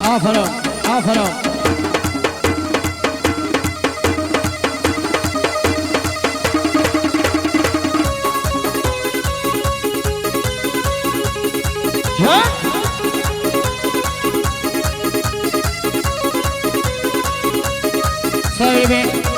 آفرین آفرین صاحبي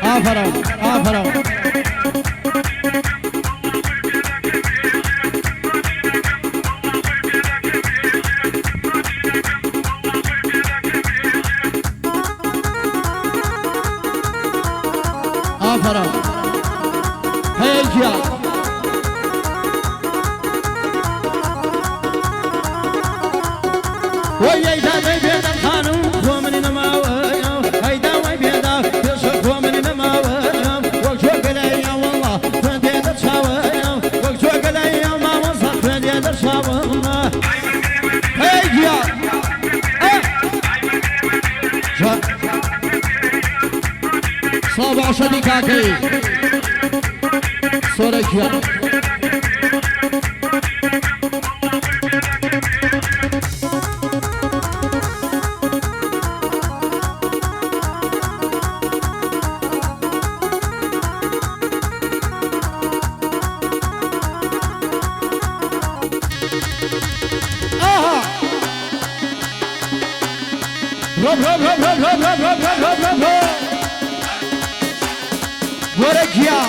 آفرین آفرین آفرین هیجا وای دای بیادم خانم تو منی نماویم ای دای بیادم پیش تو منی نماویم وقت گلیم والله فردی در شاویم وقت گلیم ماموسا فردی در شاویم هیجا صابع شدی کاکی سورکیا رب رب رب رب رب رب رب رب رب رب ورقيا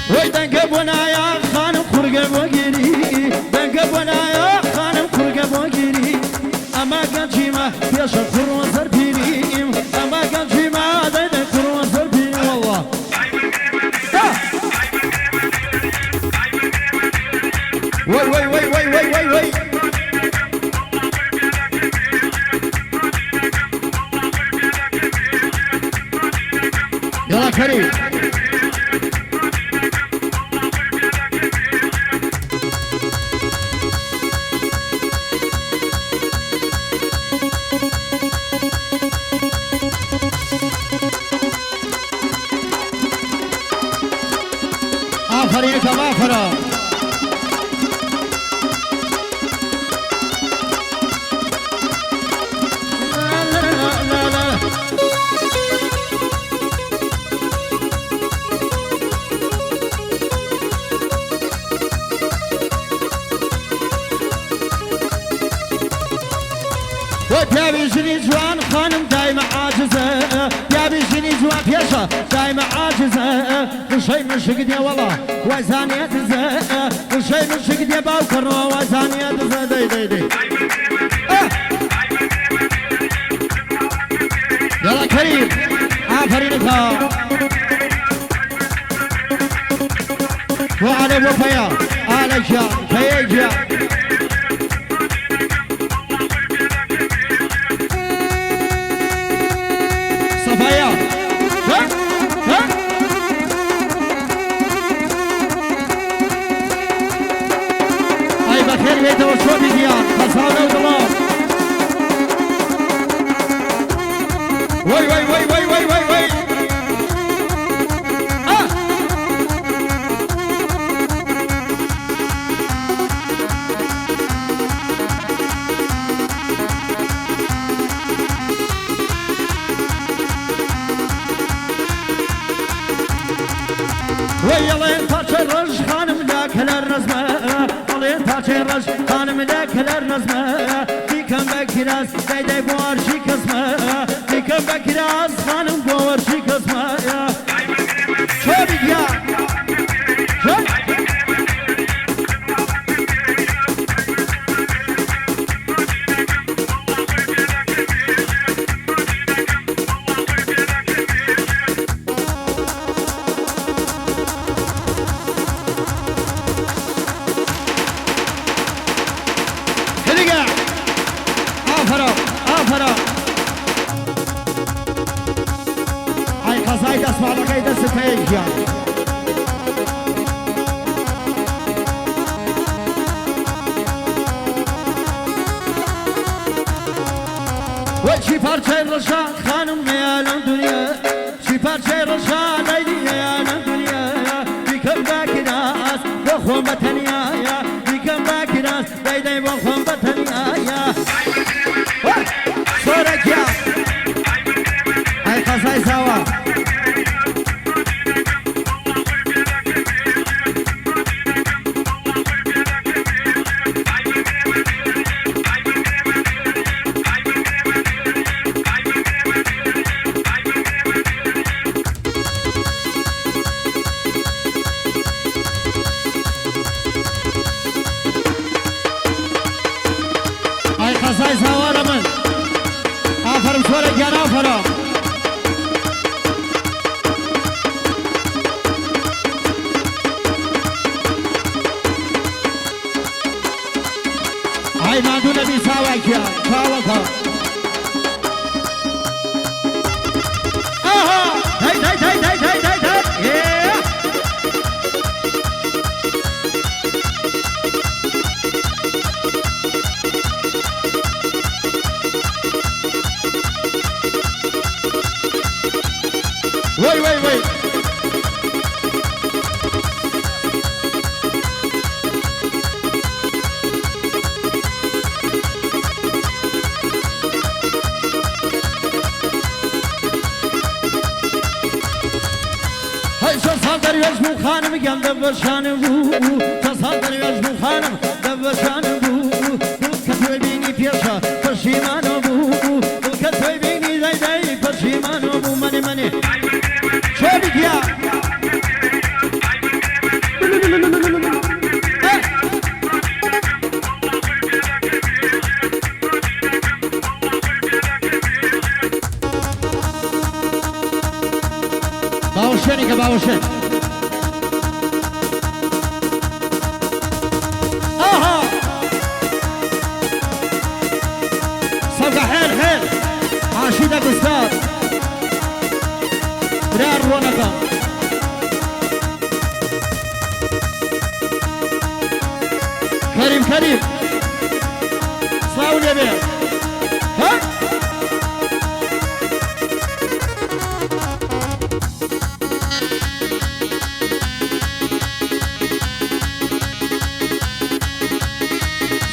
وي دنقبونا يا خانم خرقب وقيري دنقبونا يا خانم خرقب وقيري اما قنجيما يشا خرون سربيري اما قنجيما دايدا خرون سربيري والله وي وي وي وي وي وي وي يلا كريم آفرين كما آفرين يا بيجني جوان خانم دايما عاجزة يا بيجني جوان بيشا دايما عاجزة كل شي من شقد يا والله وزانية تزا كل شي من شقد يا باوكر وزانية تزا دي دي دي يلا كريم آفرينك وعلي وفيا على شام فيجا صفايا ها ها اي بخير بيته وشو بيزيان خلصانه ودمار وي وي وي وي وي وي وي ويلين تاچه رش خانم داکلر نظمه ويلين تاچه رش خانم داکلر نظمه دیکم بکراز دیده بوارشی کسمه دیکم بکراز خانم بوارشی کسمه چه بگیا خزايد اسمع لك ايدا سفيجيا وشي فرشي رشاد خانم يا الدنيا شي فرشي رشاد ليلي يا الدنيا بكم باك ناس بخوم بتنيا بكم باك ناس دايداي بخوم بتنيا صورك يا هاي قصاي سوا قصاي سوا رمن آفرم صورك يا آفرم هاي ما دون بي سواك يا سواك اها هاي هاي هاي هاي هاي هاي هاي وي وي وي تصدر يجمو خانم يم دبشان بو تصدر يجمو خانم دبشان بو كتوي بيني بيشا پشیمان بو كتوي بيني زي زي پشیمان بو مني مني شو بيجيا باوشني كباوشن حيل حيل عاشيدك استاذ ريال رونقا كريم كريم صاول يا بيه ها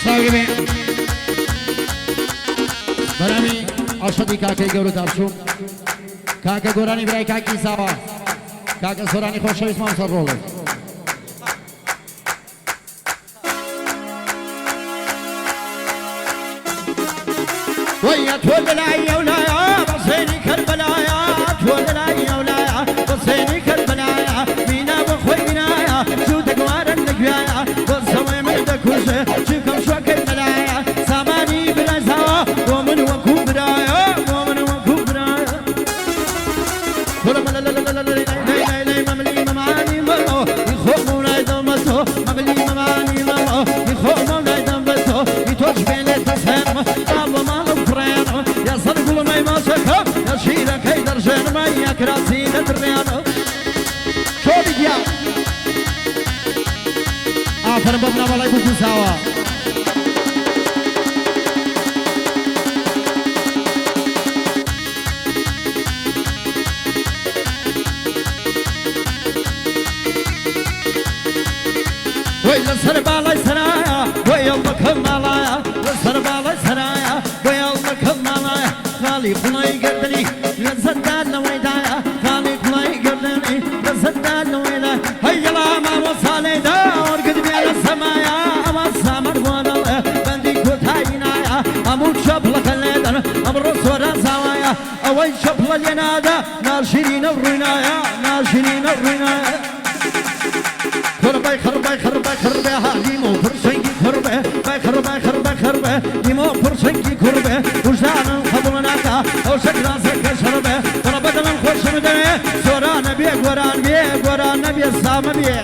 صاول يا بيه برامي أشهدي كاكي جورو تابشون كاكي غوراني براي كاكي سابا كاكي سوراني خوش اسمام سر رولو ويا تولى يا ولايا بصيني كربلايا تولى يا ولايا بصيني كربلايا مينا بخوي بنايا جودك وارن نقيايا بصوي مدك وشه شكم شوكي ملايا ساماني بلا سوا ومن وكو برايا ومن وكو برايا ورم لا لا لا لا لا لا لا مملي مماني ملو يخو مولاي دمسو مملي مماني ملو يخو مولاي دمسو يتوش بين التسهر بابا مالو فريانو يا صدق ما يمسكو يا شيلك هيدر جن ما يكراسي دريانو شو بيجيا آفرم بابنا ولا يبوكو سوا لسر بالای سرایا ويلا كمالايا لسر بالای سرايا ويلا كمالايا خالي خلاي قردني لزدان ويدايا خالي خلاي قردني لزدان ويدايا هيا لا ما وصالي دا ورقد بيا السمايا اما السمر وانا بندي كوتاينايا اموت شبلك الليدن امر صورا زوايا اوي شبل الينادا ناشرين الرنايا ناشرين الرنايا خربي خربي خربي خربي هاليمو فرسنجي خربي خربي خربي خربي ليمو فرسنجي خربي وجدان خبرناك او شكرا سك شربي ربنا خوش مدني سوران بيه قران بيه قران بيه سام بيه